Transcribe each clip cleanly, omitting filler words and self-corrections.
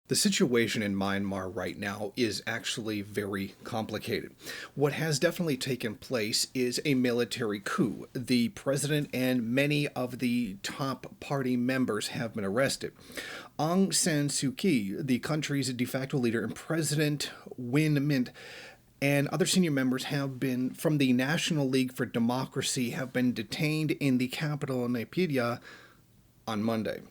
The situation in Myanmar right now is actually very complicated. What has definitely taken place is a military coup. The president and many of the top party members have been arrested. Aung San Suu Kyi, the country's de facto leader, and President Win Myint and other senior members have been from the National League for Democracy have been detained in the capital Naypyidaw on Monday.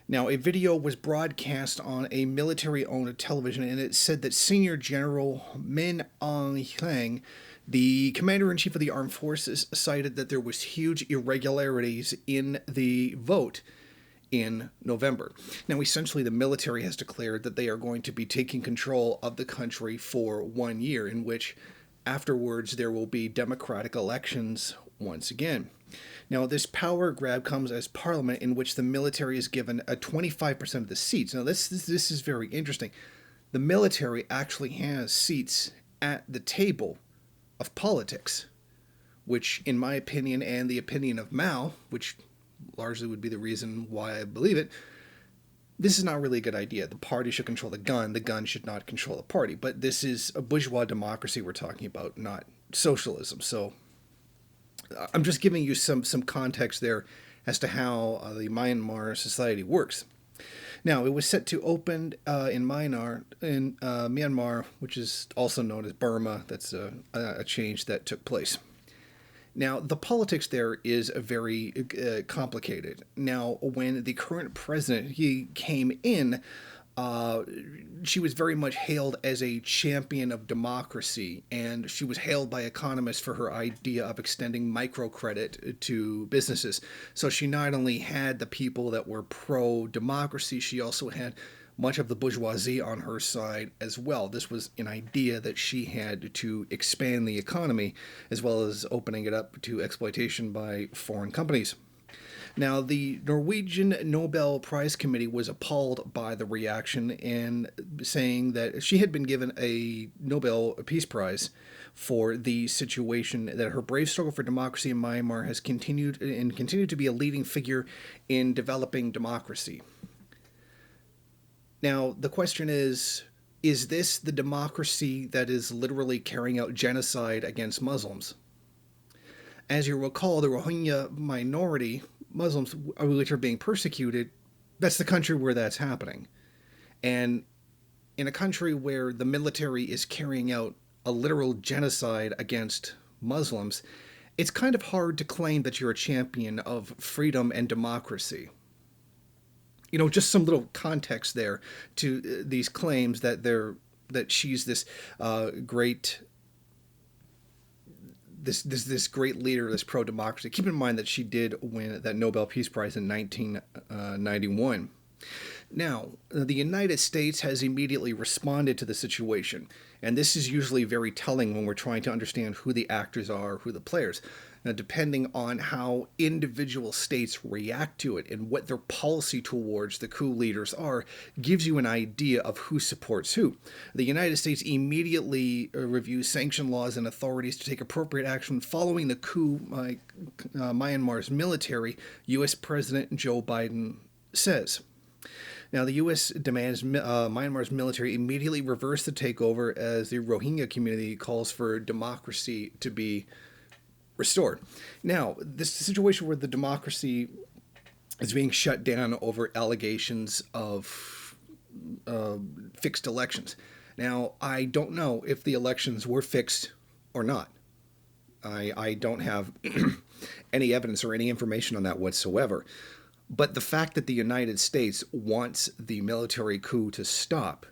Now, a video was broadcast on a military owned television, and it said that Senior General Min Aung Hlaing, the commander in chief of the armed forces, cited that there was huge irregularities in the vote in November. Now, essentially, the military has declared that they are going to be taking control of the country for 1 year, in which afterwards there will be democratic elections once again. Now, this power grab comes as parliament in which the military is given a 25% of the seats. Now, this is very interesting. The military actually has seats at the table of politics, which, in my opinion and the opinion of Mao, which largely would be the reason why I believe it, this is not really a good idea. The party should control the gun should not control the party. But this is a bourgeois democracy we're talking about, not socialism. So I'm just giving you some context there as to how the Myanmar society works. Now, it was set to open in Myanmar, which is also known as Burma. That's a change that took place. Now, the politics there is very complicated. Now, when the current president he came in, she was very much hailed as a champion of democracy, and she was hailed by economists for her idea of extending microcredit to businesses. So she not only had the people that were pro-democracy, she also had much of the bourgeoisie on her side as well. This was an idea that she had to expand the economy, as well as opening it up to exploitation by foreign companies. Now, the Norwegian Nobel Prize Committee was appalled by the reaction and saying that she had been given a Nobel Peace Prize for the situation that her brave struggle for democracy in Myanmar has continued to be a leading figure in developing democracy. Now, the question is this the democracy that is literally carrying out genocide against Muslims? As you recall, the Rohingya minority, Muslims, which are being persecuted, that's the country where that's happening. And in a country where the military is carrying out a literal genocide against Muslims, it's kind of hard to claim that you're a champion of freedom and democracy. You know, just some little context there to these claims that she's this great this great leader, this pro-democracy. Keep in mind that she did win that Nobel Peace Prize in 1991. Now, the United States has immediately responded to the situation, and this is usually very telling when we're trying to understand who the actors are, who the players. Now, depending on how individual states react to it and what their policy towards the coup leaders are, gives you an idea of who supports who. The United States immediately reviews sanction laws and authorities to take appropriate action following the coup by Myanmar's military, U.S. President Joe Biden says. Now, the U.S. demands Myanmar's military immediately reverse the takeover as the Rohingya community calls for democracy to be restored. Now, this situation where the democracy is being shut down over allegations of fixed elections. Now, I don't know if the elections were fixed or not. I don't have any evidence or any information on that whatsoever. But the fact that the United States wants the military coup to stop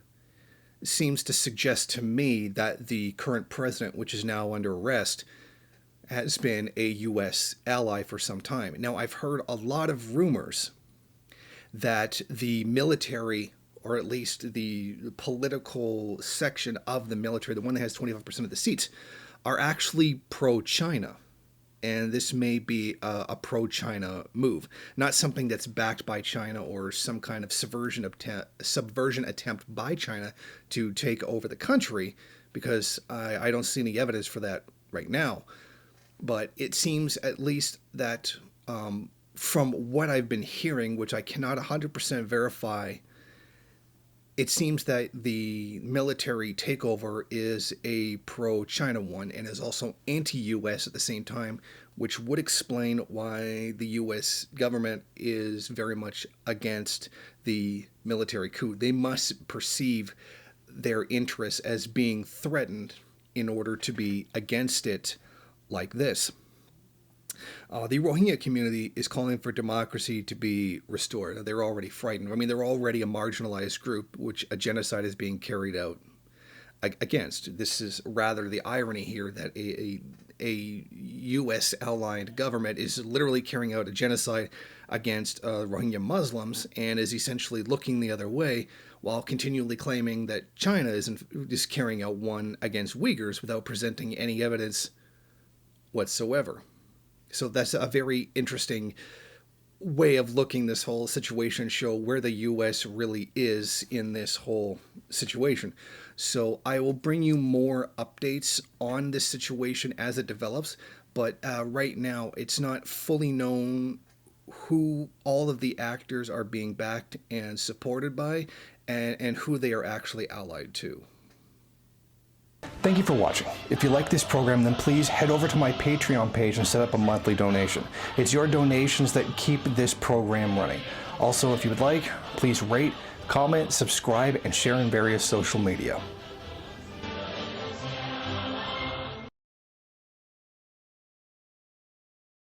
seems to suggest to me that the current president, which is now under arrest, has been a U.S. ally for some time. Now, I've heard a lot of rumors that the military, or at least the political section of the military, the one that has 25% of the seats, are actually pro-China. And this may be a pro-China move, not something that's backed by China or some kind of subversion attempt by China to take over the country, because I don't see any evidence for that right now. But it seems at least that from what I've been hearing, which I cannot 100% verify, it seems that the military takeover is a pro-China one and is also anti-US at the same time, which would explain why the US government is very much against the military coup. They must perceive their interests as being threatened in order to be against it like this. The Rohingya community is calling for democracy to be restored. They're already frightened. I mean, they're already a marginalized group, which a genocide is being carried out against. This is rather the irony here that a U.S. allied government is literally carrying out a genocide against Rohingya Muslims and is essentially looking the other way while continually claiming that China is carrying out one against Uyghurs without presenting any evidence whatsoever. So that's a very interesting way of looking this whole situation, show where the U.S. really is in this whole situation. So I will bring you more updates on this situation as it develops, but right now it's not fully known who all of the actors are being backed and supported by, and who they are actually allied to. Thank you for watching. If you like this program, then please head over to my Patreon page and set up a monthly donation. It's your donations that keep this program running. Also, if you would like, please rate, comment, subscribe, and share in various social media.